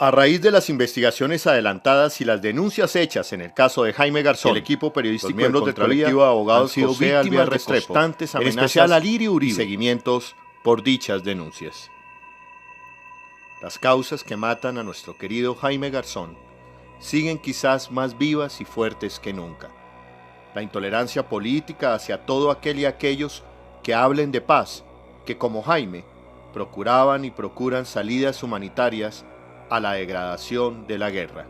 A raíz de las investigaciones adelantadas y las denuncias hechas en el caso de Jaime Garzón, el equipo periodístico de miembros del colectivo de abogados han sido víctimas de constantes amenazas, en especial a Lirio Uribe, y seguimientos por dichas denuncias. Las causas que matan a nuestro querido Jaime Garzón siguen quizás más vivas y fuertes que nunca. La intolerancia política hacia todo aquel y aquellos que hablen de paz, que como Jaime procuraban y procuran salidas humanitarias a la degradación de la guerra.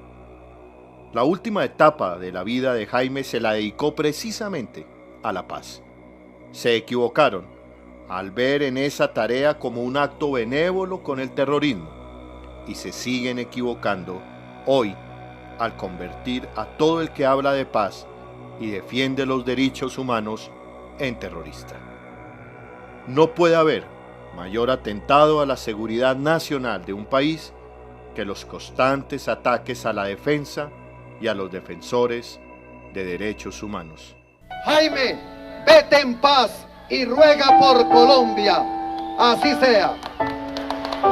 La última etapa de la vida de Jaime se la dedicó precisamente a la paz. Se equivocaron al ver en esa tarea como un acto benévolo con el terrorismo y se siguen equivocando hoy al convertir a todo el que habla de paz y defiende los derechos humanos en terrorista. No puede haber mayor atentado a la seguridad nacional de un país que los constantes ataques a la defensa y a los defensores de derechos humanos. Jaime, vete en paz y ruega por Colombia, así sea.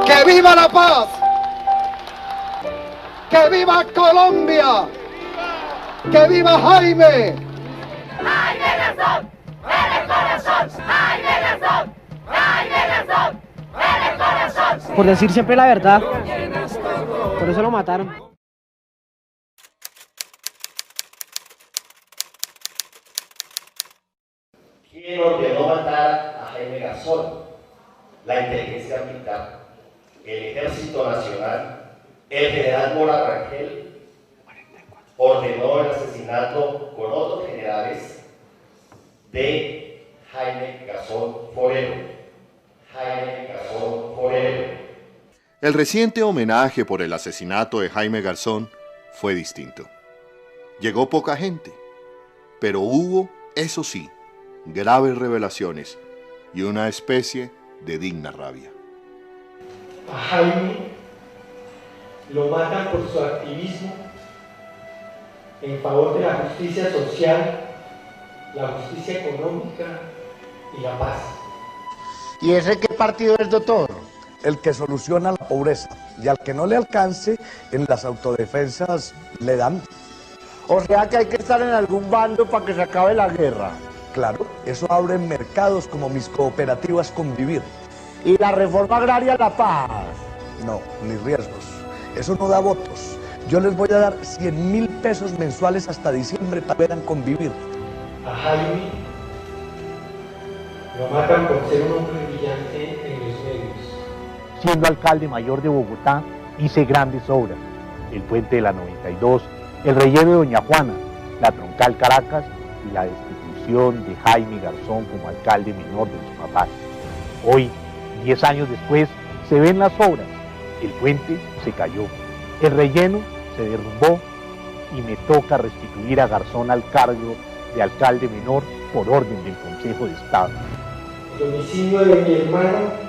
¡Que viva la paz! ¡Que viva Colombia! ¡Que viva Jaime! ¡Jaime Garzón! ¡En el corazón! ¡Jaime Garzón! ¡Jaime Garzón! ¡En el corazón! Por decir siempre la verdad. Por eso lo mataron. ¿Quién ordenó matar a Jaime Garzón? La inteligencia militar, el Ejército Nacional, el general Mora Rangel ordenó el asesinato con otros generales de Jaime Garzón Forero. Jaime Garzón Forero. El reciente homenaje por el asesinato de Jaime Garzón fue distinto. Llegó poca gente, pero hubo, eso sí, graves revelaciones y una especie de digna rabia. A Jaime lo matan por su activismo en favor de la justicia social, la justicia económica y la paz. ¿Y ese qué partido es, doctor? El que soluciona la pobreza, y al que no le alcance, en las autodefensas le dan. O sea que hay que estar en algún bando para que se acabe la guerra. Claro, eso abre mercados como mis cooperativas Convivir. ¿Y la reforma agraria la paz? No, ni riesgos. Eso no da votos. Yo les voy a dar 100.000 pesos mensuales hasta diciembre para ver a Convivir. A Jaime lo matan por ser un hombre brillante en los medios. Siendo alcalde mayor de Bogotá, hice grandes obras: el puente de la 92, el relleno de Doña Juana, la troncal Caracas y la destitución de Jaime Garzón como alcalde menor de los papás. Hoy, 10 años después, se ven las obras. El puente se cayó, el relleno se derrumbó y me toca restituir a Garzón al cargo de alcalde menor por orden del Consejo de Estado. El homicidio de mi hermano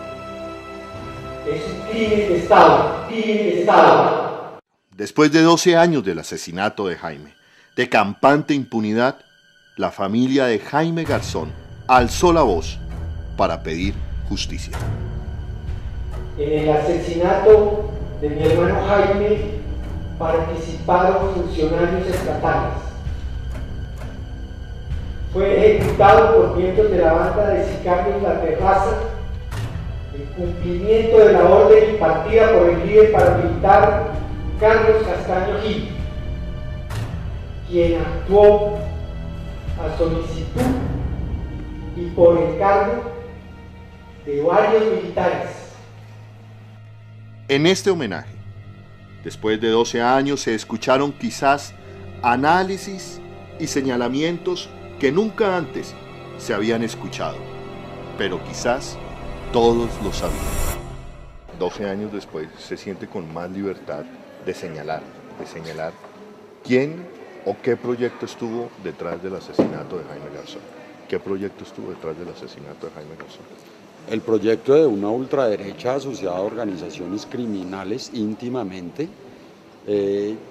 es un crimen de Estado, crimen de Estado. Después de 12 años del asesinato de Jaime, de campante impunidad, la familia de Jaime Garzón alzó la voz para pedir justicia. En el asesinato de mi hermano Jaime participaron funcionarios estatales. Fue ejecutado por miembros de la banda de sicarios La Terraza en cumplimiento de la orden impartida por el líder paramilitar Carlos Castaño Gil, quien actuó a solicitud y por encargo de varios militares. En este homenaje, después de 12 años, se escucharon quizás análisis y señalamientos que nunca antes se habían escuchado, pero quizás todos lo sabían. 12 años después se siente con más libertad de señalar quién o qué proyecto estuvo detrás del asesinato de Jaime Garzón. ¿Qué proyecto estuvo detrás del asesinato de Jaime Garzón? El proyecto de una ultraderecha asociada a organizaciones criminales íntimamente,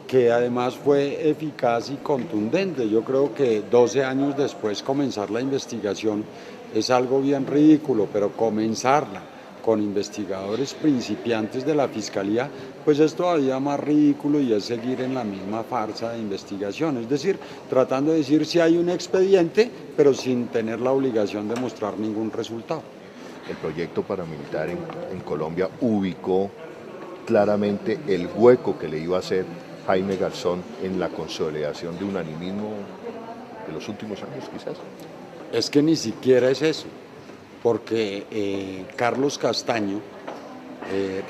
que además fue eficaz y contundente. Yo creo que 12 años después comenzar la investigación es algo bien ridículo, pero comenzarla con investigadores principiantes de la Fiscalía, pues es todavía más ridículo y es seguir en la misma farsa de investigación. Es decir, tratando de decir si hay un expediente, pero sin tener la obligación de mostrar ningún resultado. El proyecto paramilitar en Colombia ubicó claramente el hueco que le iba a hacer Jaime Garzón en la consolidación de un animismo de los últimos años, quizás. Es que ni siquiera es eso, porque Carlos Castaño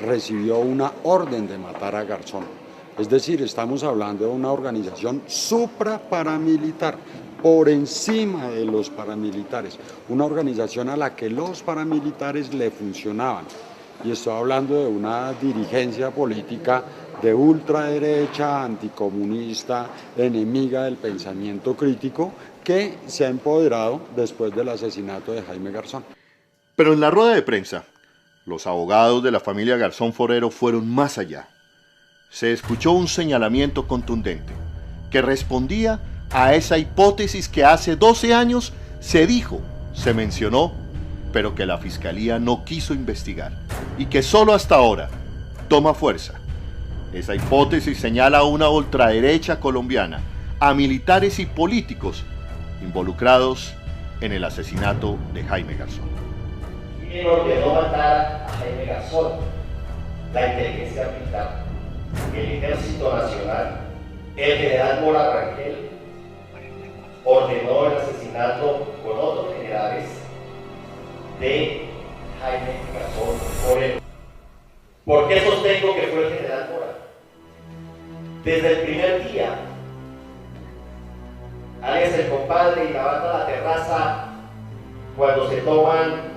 recibió una orden de matar a Garzón. Es decir, estamos hablando de una organización supraparamilitar, por encima de los paramilitares, una organización a la que los paramilitares le funcionaban. Y estoy hablando de una dirigencia política de ultraderecha, anticomunista, enemiga del pensamiento crítico, que se ha empoderado después del asesinato de Jaime Garzón. Pero en la rueda de prensa, los abogados de la familia Garzón Forero fueron más allá. Se escuchó un señalamiento contundente que respondía a esa hipótesis que hace 12 años se dijo, se mencionó, pero que la Fiscalía no quiso investigar y que solo hasta ahora toma fuerza. Esa hipótesis señala a una ultraderecha colombiana, a militares y políticos involucrados en el asesinato de Jaime Garzón. ¿Quién ordenó matar a Jaime Garzón? La inteligencia militar, el Ejército Nacional, el general Mora Rangel ordenó el asesinato con otros generales de Jaime Garzón Forero. ¿Por qué sostengo que fue el general Mora? Desde el primer día, Alex el compadre y la banda a la terraza, cuando se toman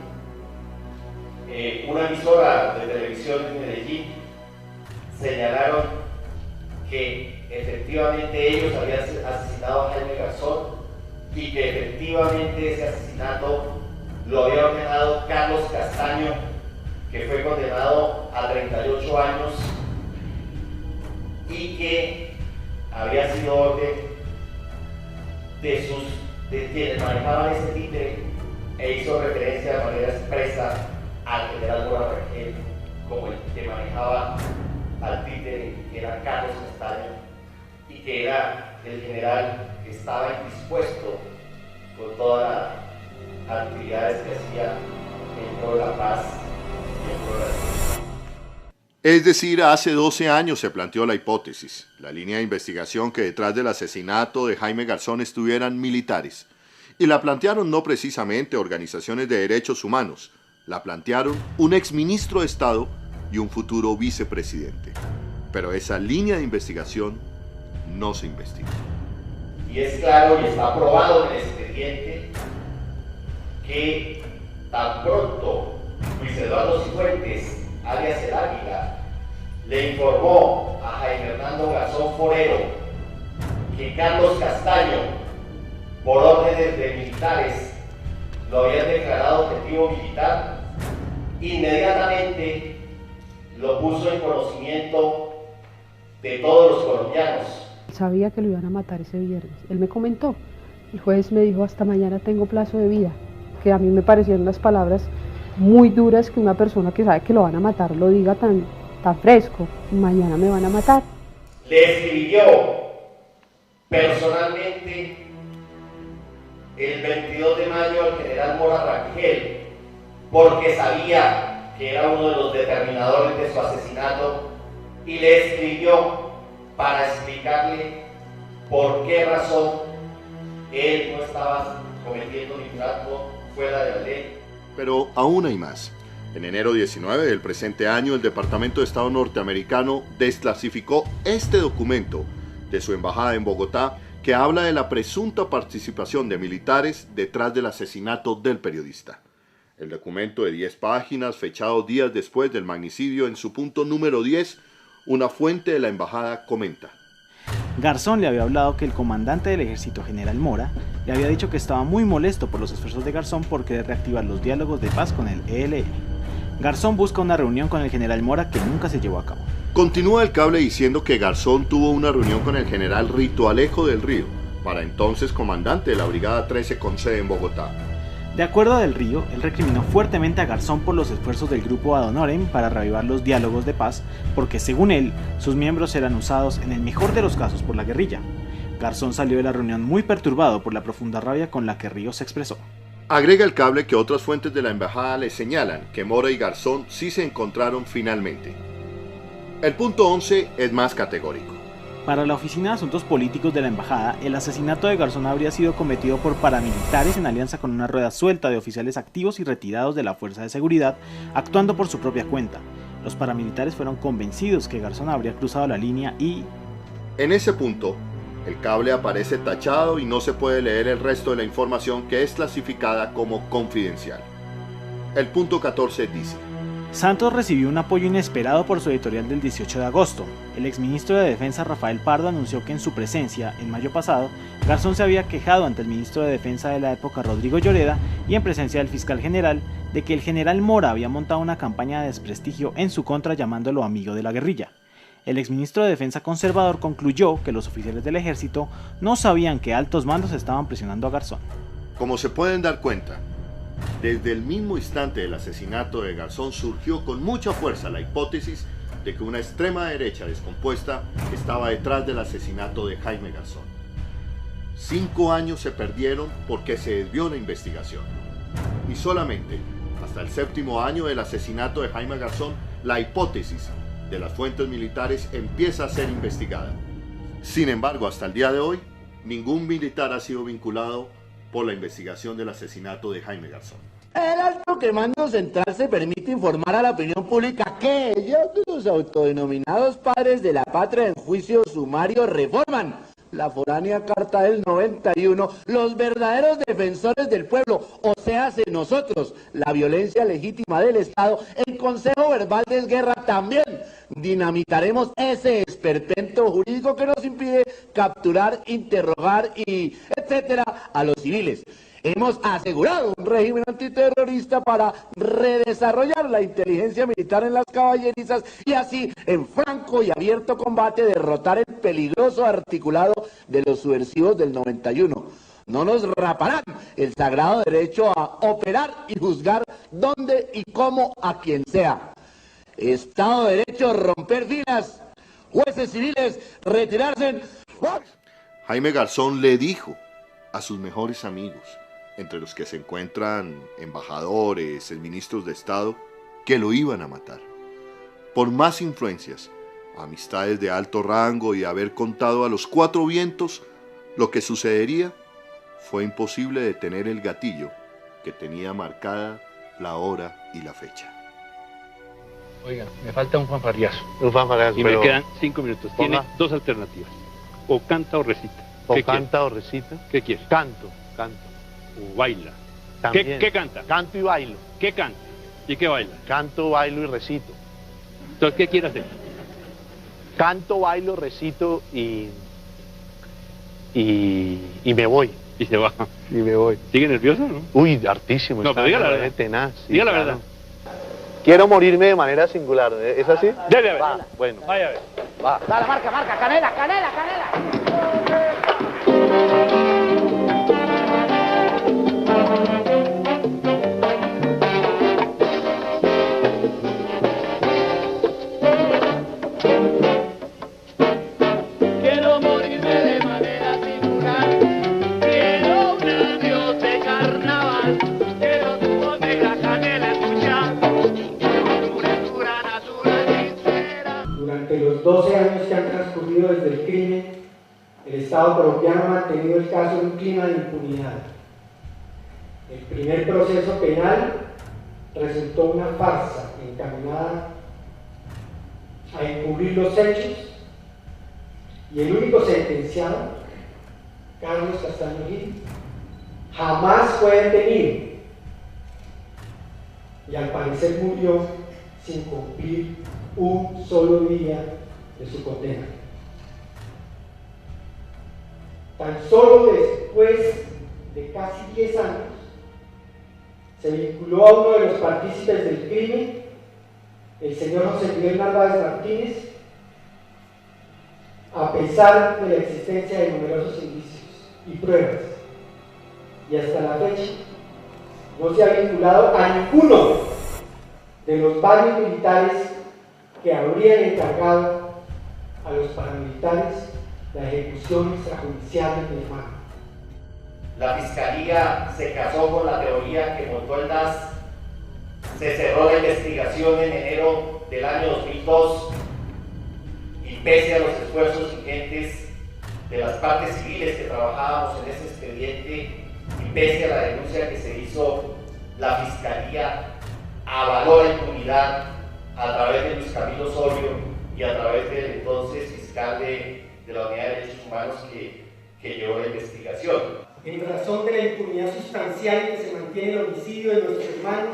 una emisora de televisión en Medellín, señalaron que efectivamente ellos habían asesinado a Jaime Garzón y que efectivamente ese asesinato lo había ordenado Carlos Castaño, que fue condenado a 38 años y que había sido orden de quienes manejaban ese títere, e hizo referencia de manera expresa al general Mora Rangel como el que manejaba al títere, que era Carlos Castaño, y que era el general que estaba indispuesto con todas las actividades que hacía en pro de la paz y en pro de la seguridad. Es decir, hace 12 años se planteó la hipótesis, la línea de investigación que detrás del asesinato de Jaime Garzón estuvieran militares. Y la plantearon no precisamente organizaciones de derechos humanos, la plantearon un exministro de Estado y un futuro vicepresidente. Pero esa línea de investigación no se investigó. Y es claro y está aprobado en el expediente que tan pronto Luis Eduardo Cifuentes, alias el Águila, le informó a Jaime Hernando Garzón Forero que Carlos Castaño, por órdenes de militares, lo habían declarado objetivo militar, inmediatamente lo puso en conocimiento de todos los colombianos. Sabía que lo iban a matar ese viernes. Él me comentó, el juez me dijo, hasta mañana tengo plazo de vida, que a mí me parecieron unas palabras muy duras, que una persona que sabe que lo van a matar lo diga tan fresco, mañana me van a matar. Le escribió personalmente el 22 de mayo al general Mora Rangel, porque sabía que era uno de los determinadores de su asesinato, y le escribió para explicarle por qué razón él no estaba cometiendo ningún acto fuera de la ley. Pero aún hay más. En enero 19 del presente año, el Departamento de Estado norteamericano desclasificó este documento de su embajada en Bogotá que habla de la presunta participación de militares detrás del asesinato del periodista. El documento de 10 páginas, fechado días después del magnicidio, en su punto número 10, una fuente de la embajada comenta: Garzón le había hablado que el comandante del ejército, general Mora, le había dicho que estaba muy molesto por los esfuerzos de Garzón por querer reactivar los diálogos de paz con el ELN. Garzón busca una reunión con el general Mora que nunca se llevó a cabo. Continúa el cable diciendo que Garzón tuvo una reunión con el general Rito Alejo del Río, para entonces comandante de la Brigada 13 con sede en Bogotá. De acuerdo a Del Río, él recriminó fuertemente a Garzón por los esfuerzos del grupo Ad Honorem para reavivar los diálogos de paz, porque según él, sus miembros eran usados en el mejor de los casos por la guerrilla. Garzón salió de la reunión muy perturbado por la profunda rabia con la que Ríos se expresó. Agrega el cable que otras fuentes de la embajada le señalan que Mora y Garzón sí se encontraron finalmente. El punto 11 es más categórico. Para la Oficina de Asuntos Políticos de la Embajada, el asesinato de Garzón habría sido cometido por paramilitares en alianza con una rueda suelta de oficiales activos y retirados de la Fuerza de Seguridad, actuando por su propia cuenta. Los paramilitares fueron convencidos que Garzón habría cruzado la línea y... En ese punto, el cable aparece tachado y no se puede leer el resto de la información que es clasificada como confidencial. El punto 14 dice: Santos recibió un apoyo inesperado por su editorial del 18 de agosto. El exministro de Defensa Rafael Pardo anunció que en su presencia, en mayo pasado, Garzón se había quejado ante el ministro de Defensa de la época Rodrigo Lloreda y en presencia del fiscal general de que el general Mora había montado una campaña de desprestigio en su contra llamándolo amigo de la guerrilla. El exministro de Defensa conservador concluyó que los oficiales del ejército no sabían que altos mandos estaban presionando a Garzón. Como se pueden dar cuenta, desde el mismo instante del asesinato de Garzón surgió con mucha fuerza la hipótesis de que una extrema derecha descompuesta estaba detrás del asesinato de Jaime Garzón. 5 años se perdieron porque se desvió la investigación. Y solamente hasta el 7º año del asesinato de Jaime Garzón, la hipótesis de las fuentes militares empieza a ser investigada. Sin embargo, hasta el día de hoy, ningún militar ha sido vinculado por la investigación del asesinato de Jaime Garzón. El alto comando central se permite informar a la opinión pública que ellos, los autodenominados padres de la patria en juicio sumario, reforman la foránea Carta del 91, los verdaderos defensores del pueblo, o sea, nosotros, la violencia legítima del Estado, el Consejo Verbal de Guerra también dinamitaremos ese esperpento jurídico que nos impide capturar, interrogar y etcétera a los civiles. Hemos asegurado un régimen antiterrorista para redesarrollar la inteligencia militar en las caballerizas y así, en franco y abierto combate, derrotar el peligroso articulado de los subversivos del 91. No nos raparán el sagrado derecho a operar y juzgar dónde y cómo a quien sea. Estado de Derecho, romper filas, jueces civiles, retirarse. Jaime Garzón le dijo a sus mejores amigos, entre los que se encuentran embajadores, ministros de Estado, que lo iban a matar. Por más influencias, amistades de alto rango y haber contado a los 4 vientos lo que sucedería, fue imposible detener el gatillo que tenía marcada la hora y la fecha. Oiga, me falta un fanfarriazo. Un fanfarriazo. Y me quedan 5 minutos. Tiene 2 alternativas. O canta o recita. O canta o recita. ¿Qué quiere? Canto. O baila. ¿Qué canta? Canto y bailo. ¿Qué canta? ¿Y qué baila? Canto, bailo y recito. Entonces, ¿qué quiere hacer? Canto, bailo, recito y me voy. Y se va. Y me voy. ¿Sigue nervioso, no? Uy, hartísimo. No, pero diga la verdad. Tenaz, sí, diga la verdad. Quiero morirme de manera singular, ¿es así? Dele a ver. Va, bueno. Vaya a ver. Va. Dale, marca, canela. Quiero morirme de manera singular, quiero un adiós de carnaval, quiero tu voz negra canela escuchar, quiero tu lectura natural sincera. Durante los 12 años que han transcurrido desde el crimen, el Estado colombiano ha mantenido el caso en un clima de impunidad. El primer proceso penal resultó una farsa encaminada a encubrir los hechos y el único sentenciado, Carlos Castaño Gil, jamás fue detenido y al parecer murió sin cumplir un solo día de su condena. Tan solo después de casi 10 años se vinculó a uno de los partícipes del crimen, el señor José Miguel Narváez Martínez, a pesar de la existencia de numerosos indicios y pruebas, y hasta la fecha no se ha vinculado a ninguno de los varios militares que habrían encargado a los paramilitares la ejecución extrajudicial de mi hermano. La Fiscalía se casó con la teoría que montó el DAS, se cerró la investigación en enero del año 2002 y pese a los esfuerzos ingentes de las partes civiles que trabajábamos en ese expediente y pese a la denuncia que se hizo, la Fiscalía avaló la impunidad a través de Luis Camilo Osorio y a través del entonces fiscal de la Unidad de Derechos Humanos que llevó la investigación. En razón de la impunidad sustancial en que se mantiene el homicidio de nuestro hermano,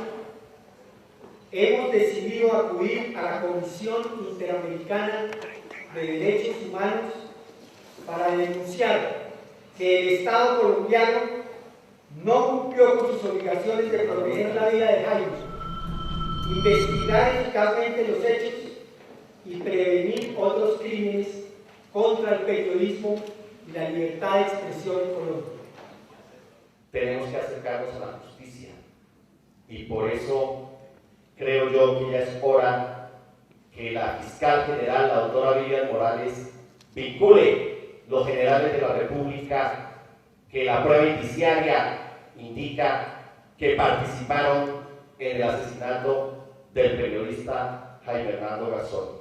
hemos decidido acudir a la Comisión Interamericana de Derechos Humanos para denunciar que el Estado colombiano no cumplió con sus obligaciones de proteger la vida de Jaime, investigar eficazmente los hechos y prevenir otros crímenes contra el periodismo y la libertad de expresión en Colombia. Tenemos que acercarnos a la justicia y por eso creo yo que ya es hora que la fiscal general, la doctora Vivian Morales, vincule los generales de la República que la prueba indiciaria indica que participaron en el asesinato del periodista Jaime Hernando Garzón.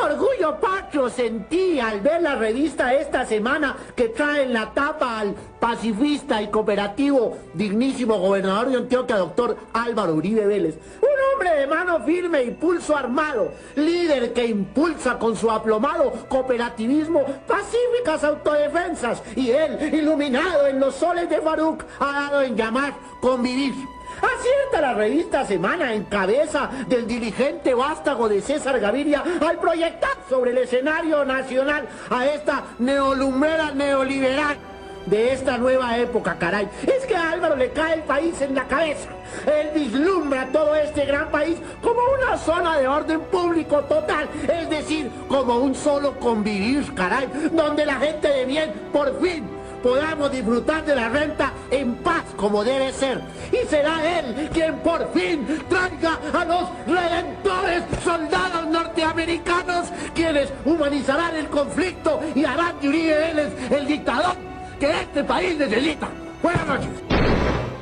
Orgullo patrio sentí al ver la revista esta semana que trae en la tapa al pacifista y cooperativo dignísimo gobernador de Antioquia, doctor Álvaro Uribe Vélez. Un hombre de mano firme y pulso armado, líder que impulsa con su aplomado cooperativismo pacíficas autodefensas, y él, iluminado en los soles de Faruc, ha dado en llamar convivir. Acierta la revista Semana en cabeza del dirigente vástago de César Gaviria al proyectar sobre el escenario nacional a esta neolumbrera neoliberal de esta nueva época, caray. Es que a Álvaro le cae el país en la cabeza. Él vislumbra todo este gran país como una zona de orden público total, es decir, como un solo convivir, caray, donde la gente de bien por fin podamos disfrutar de la renta en paz como debe ser. Y será él quien por fin traiga a los redentores soldados norteamericanos, quienes humanizarán el conflicto y harán de Uribe Vélez el dictador que este país necesita. Buenas noches.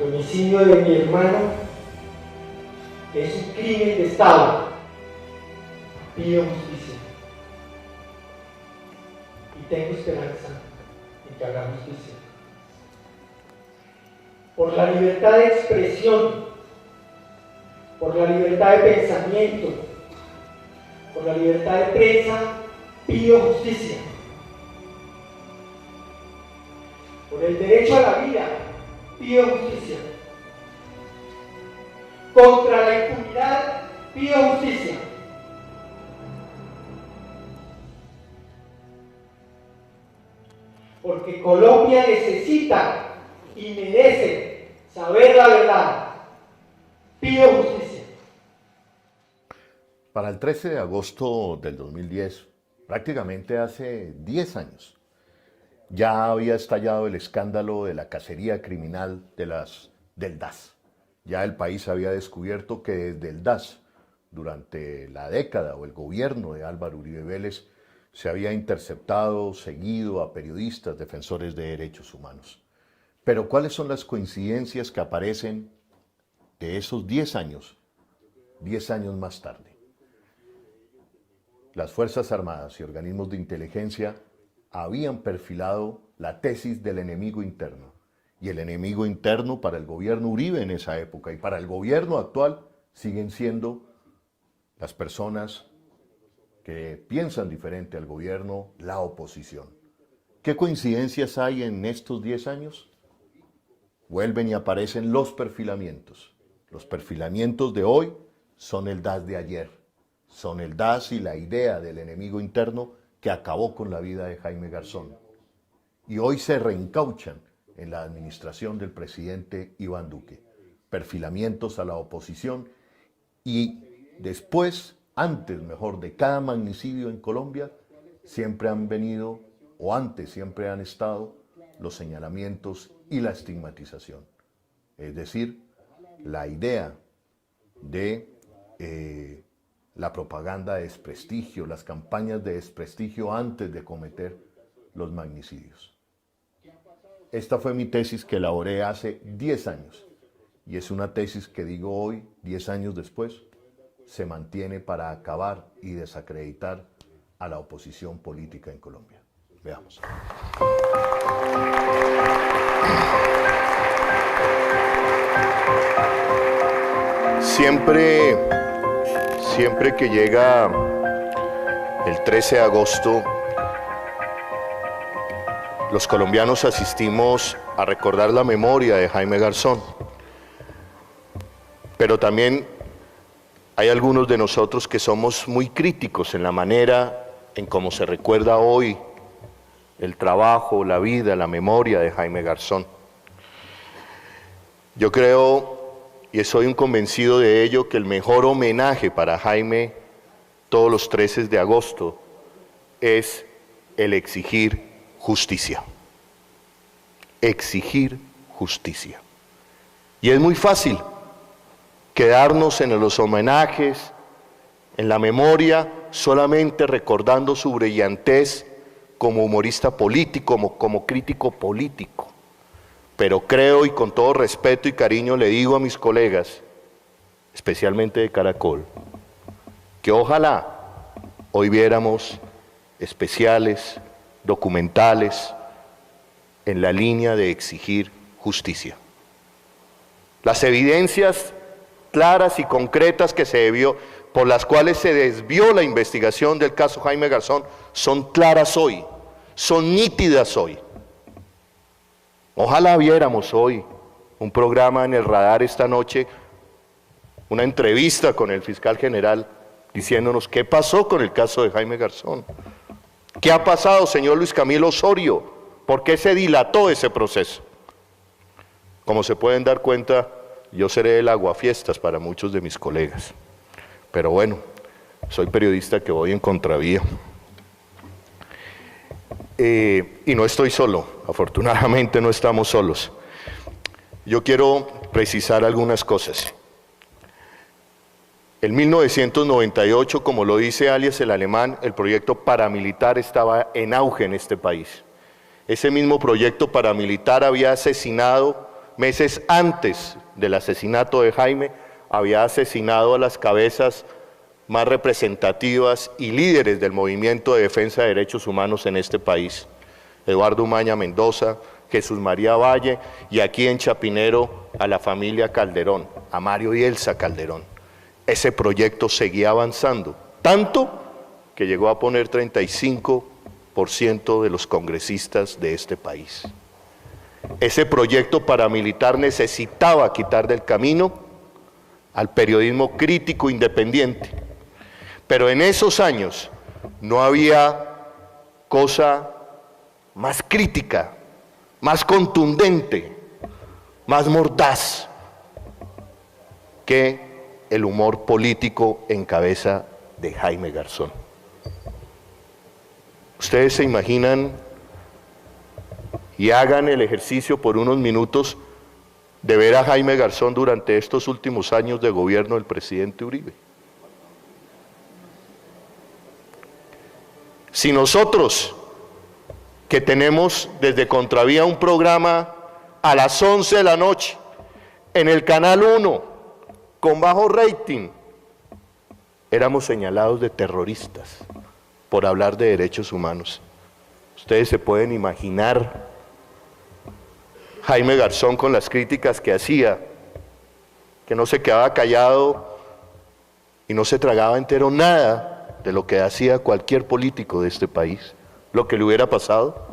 El homicidio de mi hermano es un crimen de Estado. Pido justicia. Y tengo esperanza en que haga justicia. Por la libertad de expresión, por la libertad de pensamiento, por la libertad de prensa, pido justicia. Por el derecho a la vida, pido justicia. Contra la impunidad, pido justicia. Porque Colombia necesita y merece saber la verdad. Pido justicia. Para el 13 de agosto del 2010, prácticamente hace 10 años, ya había estallado el escándalo de la cacería criminal del DAS. Ya el país había descubierto que desde el DAS, durante la década o el gobierno de Álvaro Uribe Vélez, se había interceptado, seguido a periodistas defensores de derechos humanos. Pero ¿cuáles son las coincidencias que aparecen de esos 10 años más tarde? Las Fuerzas Armadas y organismos de inteligencia habían perfilado la tesis del enemigo interno. Y el enemigo interno para el gobierno Uribe en esa época y para el gobierno actual siguen siendo las personas que piensan diferente al gobierno, la oposición. ¿Qué coincidencias hay en estos 10 años? Vuelven y aparecen los perfilamientos. Los perfilamientos de hoy son el DAS de ayer. Son el DAS y la idea del enemigo interno que acabó con la vida de Jaime Garzón. Y hoy se reencauchan en la administración del presidente Iván Duque. Perfilamientos a la oposición y después, antes mejor, de cada magnicidio en Colombia, siempre han venido, o antes siempre han estado, los señalamientos y la estigmatización. Es decir, la idea de la propaganda de desprestigio, las campañas de desprestigio antes de cometer los magnicidios. Esta fue mi tesis que elaboré hace 10 años y es una tesis que digo hoy, 10 años después, se mantiene para acabar y desacreditar a la oposición política en Colombia. Veamos. Siempre que llega el 13 de agosto, los colombianos asistimos a recordar la memoria de Jaime Garzón. Pero también hay algunos de nosotros que somos muy críticos en la manera en cómo se recuerda hoy el trabajo, la vida, la memoria de Jaime Garzón. Yo creo, y soy un convencido de ello, que el mejor homenaje para Jaime todos los 13 de agosto es el exigir justicia. Exigir justicia. Y es muy fácil quedarnos en los homenajes, en la memoria, solamente recordando su brillantez como humorista político, como crítico político. Pero creo, y con todo respeto y cariño le digo a mis colegas, especialmente de Caracol, que ojalá hoy viéramos especiales, documentales, en la línea de exigir justicia. Las evidencias claras y concretas que por las cuales se desvió la investigación del caso Jaime Garzón son claras hoy, son nítidas hoy. Ojalá viéramos hoy un programa en el radar esta noche, una entrevista con el fiscal general diciéndonos qué pasó con el caso de Jaime Garzón. ¿Qué ha pasado, señor Luis Camilo Osorio? ¿Por qué se dilató ese proceso? Como se pueden dar cuenta, yo seré el aguafiestas para muchos de mis colegas. Pero bueno, soy periodista que voy en contravía. Y no estoy solo, afortunadamente no estamos solos. Yo quiero precisar algunas cosas. En 1998, como lo dice alias el alemán, el proyecto paramilitar estaba en auge en este país. Ese mismo proyecto paramilitar había asesinado, meses antes del asesinato de Jaime, había asesinado a las cabezas más representativas y líderes del movimiento de defensa de derechos humanos en este país. Eduardo Umaña Mendoza, Jesús María Valle y aquí en Chapinero a la familia Calderón, a Mario y Elsa Calderón. Ese proyecto seguía avanzando, tanto que llegó a poner 35% de los congresistas de este país. Ese proyecto paramilitar necesitaba quitar del camino al periodismo crítico independiente. Pero en esos años no había cosa más crítica, más contundente, más mordaz que el humor político en cabeza de Jaime Garzón. Ustedes se imaginan y hagan el ejercicio por unos minutos de ver a Jaime Garzón durante estos últimos años de gobierno del presidente Uribe. Si nosotros, que tenemos desde Contravía un programa a las 11 de la noche, en el Canal 1, con bajo rating, éramos señalados de terroristas por hablar de derechos humanos. Ustedes se pueden imaginar Jaime Garzón con las críticas que hacía, que no se quedaba callado y no se tragaba entero nada de lo que hacía cualquier político de este país, lo que le hubiera pasado.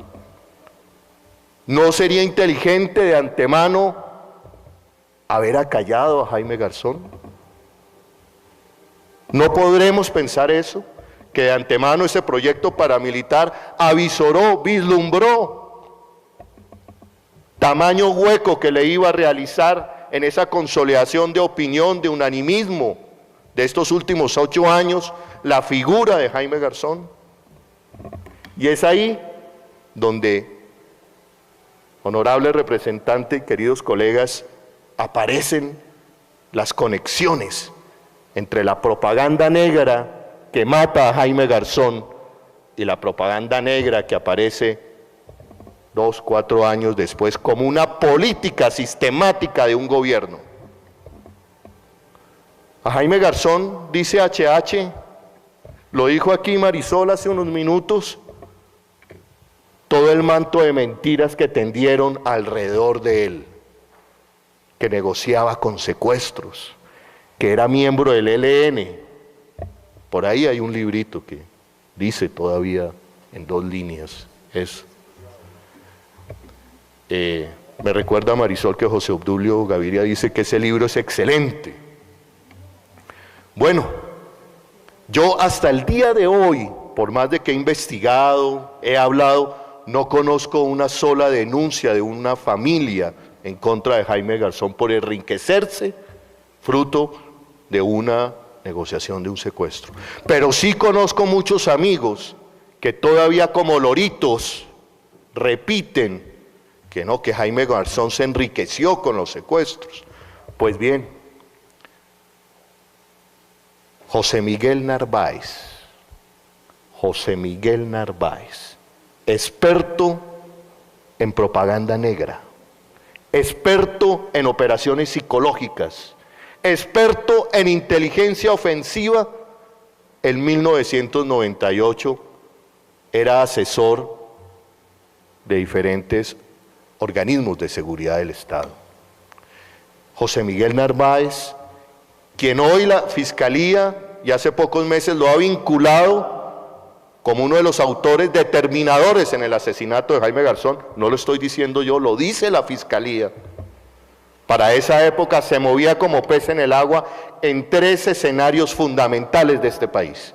¿No sería inteligente de antemano haber acallado a Jaime Garzón? ¿No podremos pensar eso? Que de antemano ese proyecto paramilitar avisoró, vislumbró tamaño hueco que le iba a realizar en esa consolidación de opinión, de unanimismo de estos últimos 8 años, la figura de Jaime Garzón. Y es ahí donde honorable representante, queridos colegas, aparecen las conexiones entre la propaganda negra que mata a Jaime Garzón y la propaganda negra que aparece 2, 4 años después como una política sistemática de un gobierno. A Jaime Garzón, dice HH, lo dijo aquí Marisol hace unos minutos, todo el manto de mentiras que tendieron alrededor de él, que negociaba con secuestros, que era miembro del ELN. Por ahí hay un librito que dice todavía en 2 líneas eso. Me recuerda a Marisol que José Obdulio Gaviria dice que ese libro es excelente. Bueno, yo hasta el día de hoy, por más de que he investigado, he hablado, no conozco una sola denuncia de una familia en contra de Jaime Garzón por enriquecerse fruto de una negociación de un secuestro. Pero sí conozco muchos amigos que todavía como loritos repiten que no, que Jaime Garzón se enriqueció con los secuestros. Pues bien, José Miguel Narváez, experto en propaganda negra, experto en operaciones psicológicas, experto en inteligencia ofensiva, en 1998 era asesor de diferentes organismos de seguridad del Estado. José Miguel Narváez, quien hoy la Fiscalía y hace pocos meses lo ha vinculado como uno de los autores determinadores en el asesinato de Jaime Garzón, no lo estoy diciendo yo, lo dice la Fiscalía. Para esa época se movía como pez en el agua en 3 escenarios fundamentales de este país.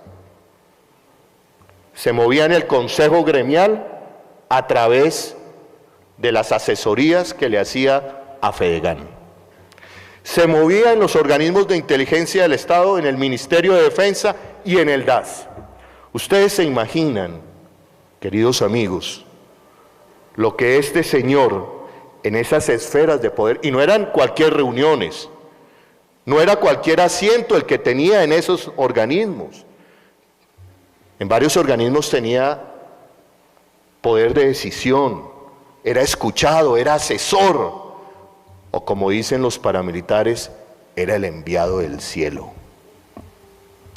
Se movía en el Consejo Gremial a través de las asesorías que le hacía a Fedegan. Se movía en los organismos de inteligencia del Estado, en el Ministerio de Defensa y en el DAS. Ustedes se imaginan, queridos amigos, lo que este señor en esas esferas de poder, y no eran cualquier reuniones, no era cualquier asiento el que tenía en esos organismos. En varios organismos tenía poder de decisión, era escuchado, era asesor, o como dicen los paramilitares, era el enviado del cielo.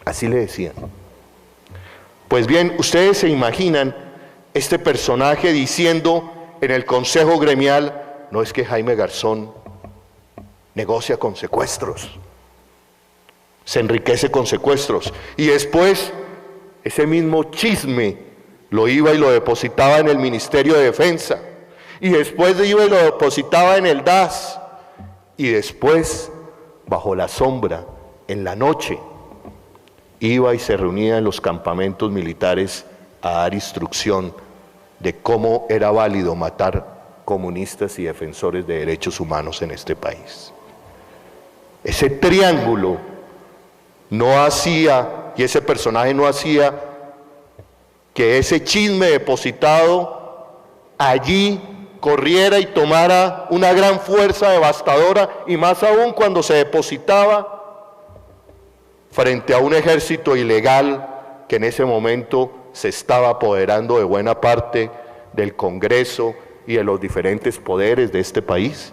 Así le decían. Pues bien, ustedes se imaginan este personaje diciendo en el Consejo Gremial, no es que Jaime Garzón negocia con secuestros, se enriquece con secuestros, y después ese mismo chisme lo iba y lo depositaba en el Ministerio de Defensa, y después iba y lo depositaba en el DAS, y después, bajo la sombra, en la noche, iba y se reunía en los campamentos militares a dar instrucción de cómo era válido matar comunistas y defensores de derechos humanos en este país. Ese triángulo no hacía, y ese personaje no hacía, que ese chisme depositado allí corriera y tomara una gran fuerza devastadora, y más aún cuando se depositaba frente a un ejército ilegal que en ese momento se estaba apoderando de buena parte del Congreso y de los diferentes poderes de este país.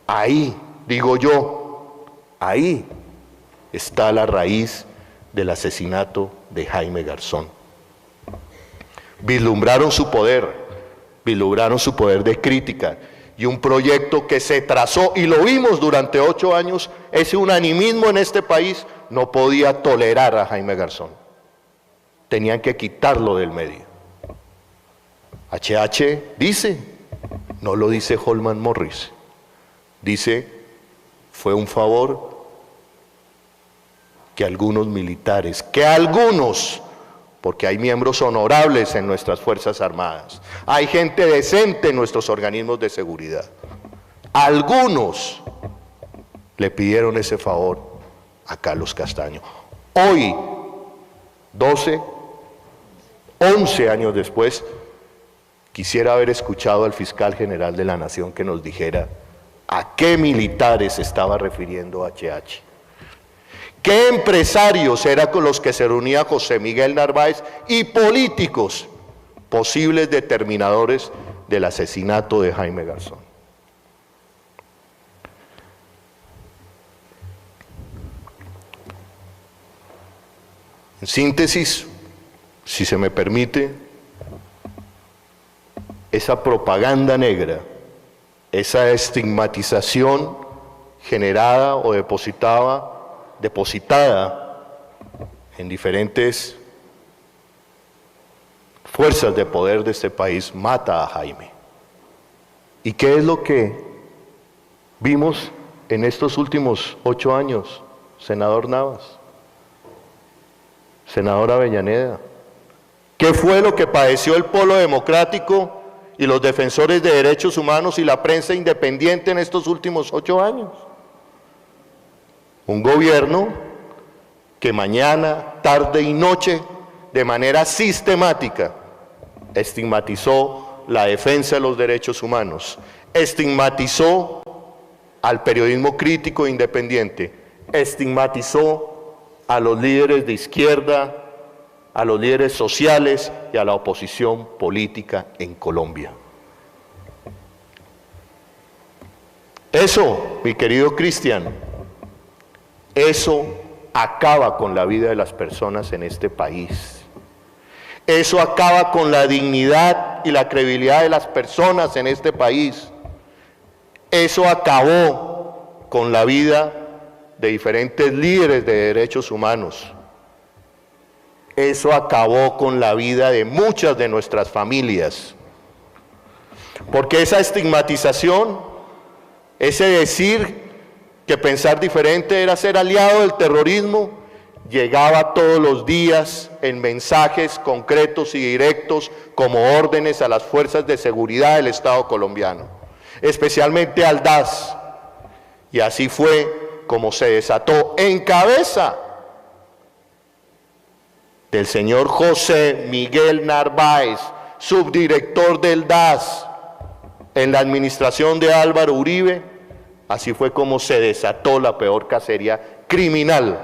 Ahí, digo yo, ahí está la raíz del asesinato de Jaime Garzón. Vislumbraron su poder de crítica, y un proyecto que se trazó, y lo vimos durante 8 años, ese unanimismo en este país no podía tolerar a Jaime Garzón. Tenían que quitarlo del medio. HH dice, no lo dice Holman Morris, dice, fue un favor que algunos militares, porque hay miembros honorables en nuestras Fuerzas Armadas, hay gente decente en nuestros organismos de seguridad, algunos le pidieron ese favor a Carlos Castaño. Hoy, 11 años después, quisiera haber escuchado al fiscal general de la Nación que nos dijera a qué militares se estaba refiriendo HH. ¿Qué empresarios eran con los que se reunía José Miguel Narváez y políticos posibles determinadores del asesinato de Jaime Garzón? En síntesis, si se me permite, esa propaganda negra, esa estigmatización generada o depositada en diferentes fuerzas de poder de este país, mata a Jaime. ¿Y qué es lo que vimos en estos últimos 8 años, senador Navas? Senadora Avellaneda, ¿qué fue lo que padeció el Polo Democrático y los defensores de derechos humanos y la prensa independiente en estos últimos 8 años? Un gobierno que mañana, tarde y noche, de manera sistemática, estigmatizó la defensa de los derechos humanos, estigmatizó al periodismo crítico e independiente, estigmatizó a los líderes de izquierda, a los líderes sociales y a la oposición política en Colombia. Eso, mi querido Cristian, eso acaba con la vida de las personas en este país. Eso acaba con la dignidad y la credibilidad de las personas en este país. Eso acabó con la vida de diferentes líderes de derechos humanos. Eso acabó con la vida de muchas de nuestras familias. Porque esa estigmatización, ese decir que pensar diferente era ser aliado del terrorismo, llegaba todos los días en mensajes concretos y directos como órdenes a las fuerzas de seguridad del Estado colombiano, especialmente al DAS. Y así fue como se desató en cabeza del señor José Miguel Narváez, subdirector del DAS en la administración de Álvaro Uribe, así fue como se desató la peor cacería criminal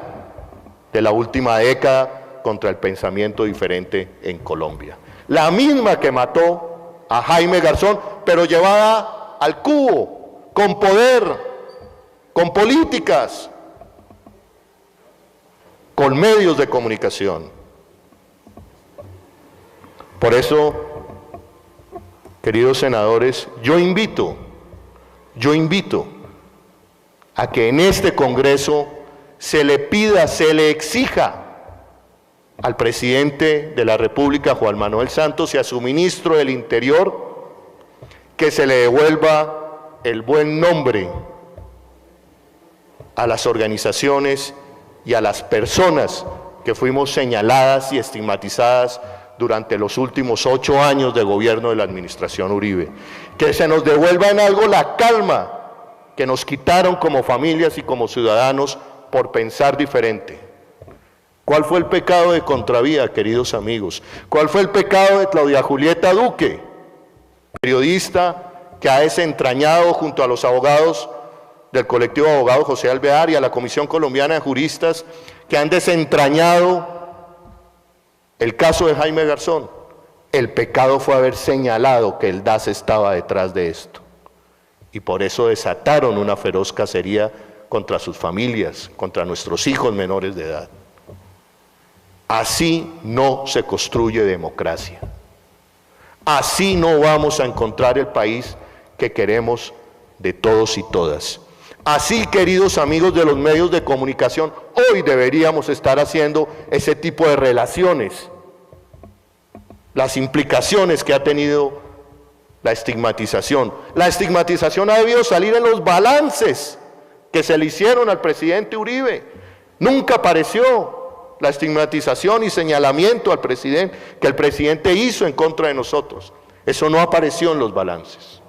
de la última década contra el pensamiento diferente en Colombia. La misma que mató a Jaime Garzón, pero llevada al cubo, con poder, con políticas, con medios de comunicación. Por eso, queridos senadores, yo invito a que en este Congreso se le pida, se le exija al presidente de la República, Juan Manuel Santos, y a su ministro del Interior, que se le devuelva el buen nombre a las organizaciones y a las personas que fuimos señaladas y estigmatizadas durante los últimos 8 años de gobierno de la administración Uribe. Que se nos devuelva en algo la calma que nos quitaron como familias y como ciudadanos por pensar diferente. ¿Cuál fue el pecado de Contravía, queridos amigos? ¿Cuál fue el pecado de Claudia Julieta Duque, periodista que ha desentrañado junto a los abogados del colectivo de abogados José Alvear y a la Comisión Colombiana de Juristas, que han desentrañado el caso de Jaime Garzón? El pecado fue haber señalado que el DAS estaba detrás de esto. Y por eso desataron una feroz cacería contra sus familias, contra nuestros hijos menores de edad. Así no se construye democracia. Así no vamos a encontrar el país que queremos de todos y todas. Así, queridos amigos de los medios de comunicación, hoy deberíamos estar haciendo ese tipo de relaciones. Las implicaciones que ha tenido la estigmatización. La estigmatización ha debido salir en los balances que se le hicieron al presidente Uribe. Nunca apareció la estigmatización y señalamiento al presidente que el presidente hizo en contra de nosotros. Eso no apareció en los balances.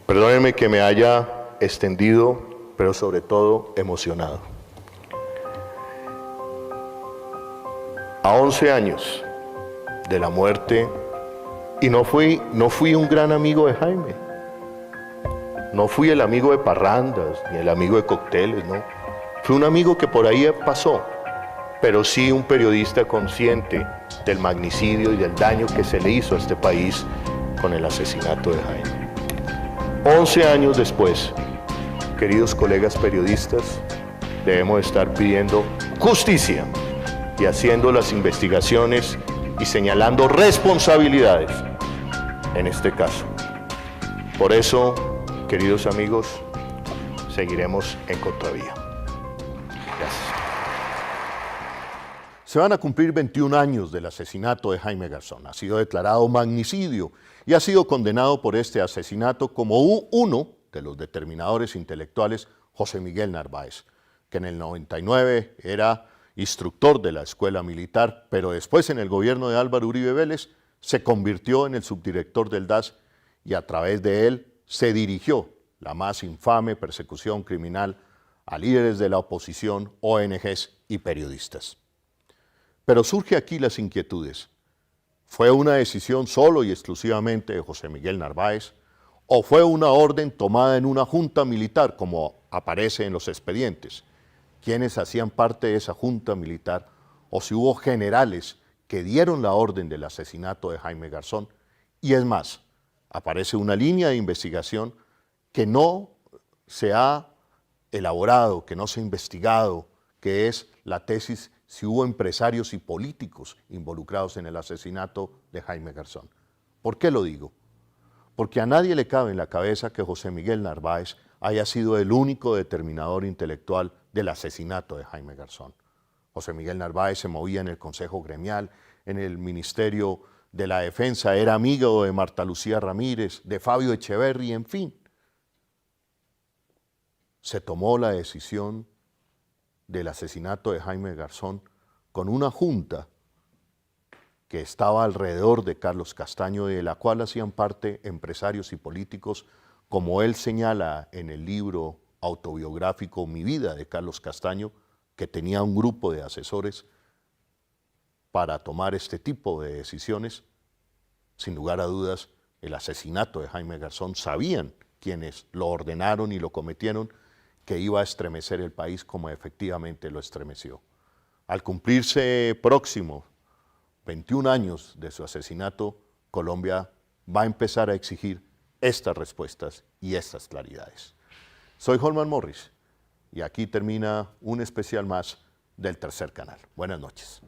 Perdónenme que me haya extendido, pero sobre todo emocionado. A 11 años de la muerte y no fui un gran amigo de Jaime. No fui el amigo de parrandas, ni el amigo de cócteles, no. Fui un amigo que por ahí pasó, pero sí un periodista consciente del magnicidio y del daño que se le hizo a este país con el asesinato de Jaime. 11 años después, queridos colegas periodistas, debemos estar pidiendo justicia y haciendo las investigaciones y señalando responsabilidades en este caso. Por eso, queridos amigos, seguiremos en Contravía. Gracias. Se van a cumplir 21 años del asesinato de Jaime Garzón. Ha sido declarado magnicidio y ha sido condenado por este asesinato como uno de los determinadores intelectuales José Miguel Narváez, que en el 99 era instructor de la escuela militar, pero después en el gobierno de Álvaro Uribe Vélez se convirtió en el subdirector del DAS y a través de él se dirigió la más infame persecución criminal a líderes de la oposición, ONGs y periodistas. Pero surge aquí las inquietudes. ¿Fue una decisión solo y exclusivamente de José Miguel Narváez o fue una orden tomada en una junta militar como aparece en los expedientes? ¿Quiénes hacían parte de esa junta militar o si hubo generales que dieron la orden del asesinato de Jaime Garzón? Y es más, aparece una línea de investigación que no se ha elaborado, que no se ha investigado, que es la tesis si hubo empresarios y políticos involucrados en el asesinato de Jaime Garzón. ¿Por qué lo digo? Porque a nadie le cabe en la cabeza que José Miguel Narváez haya sido el único determinador intelectual del asesinato de Jaime Garzón. José Miguel Narváez se movía en el Consejo Gremial, en el Ministerio de la Defensa, era amigo de Marta Lucía Ramírez, de Fabio Echeverri, en fin. Se tomó la decisión del asesinato de Jaime Garzón con una junta que estaba alrededor de Carlos Castaño y de la cual hacían parte empresarios y políticos, como él señala en el libro autobiográfico Mi vida de Carlos Castaño, que tenía un grupo de asesores para tomar este tipo de decisiones. Sin lugar a dudas, el asesinato de Jaime Garzón sabían quienes lo ordenaron y lo cometieron que iba a estremecer el país como efectivamente lo estremeció. Al cumplirse próximo 21 años de su asesinato, Colombia va a empezar a exigir estas respuestas y estas claridades. Soy Holman Morris y aquí termina un especial más del Tercer Canal. Buenas noches.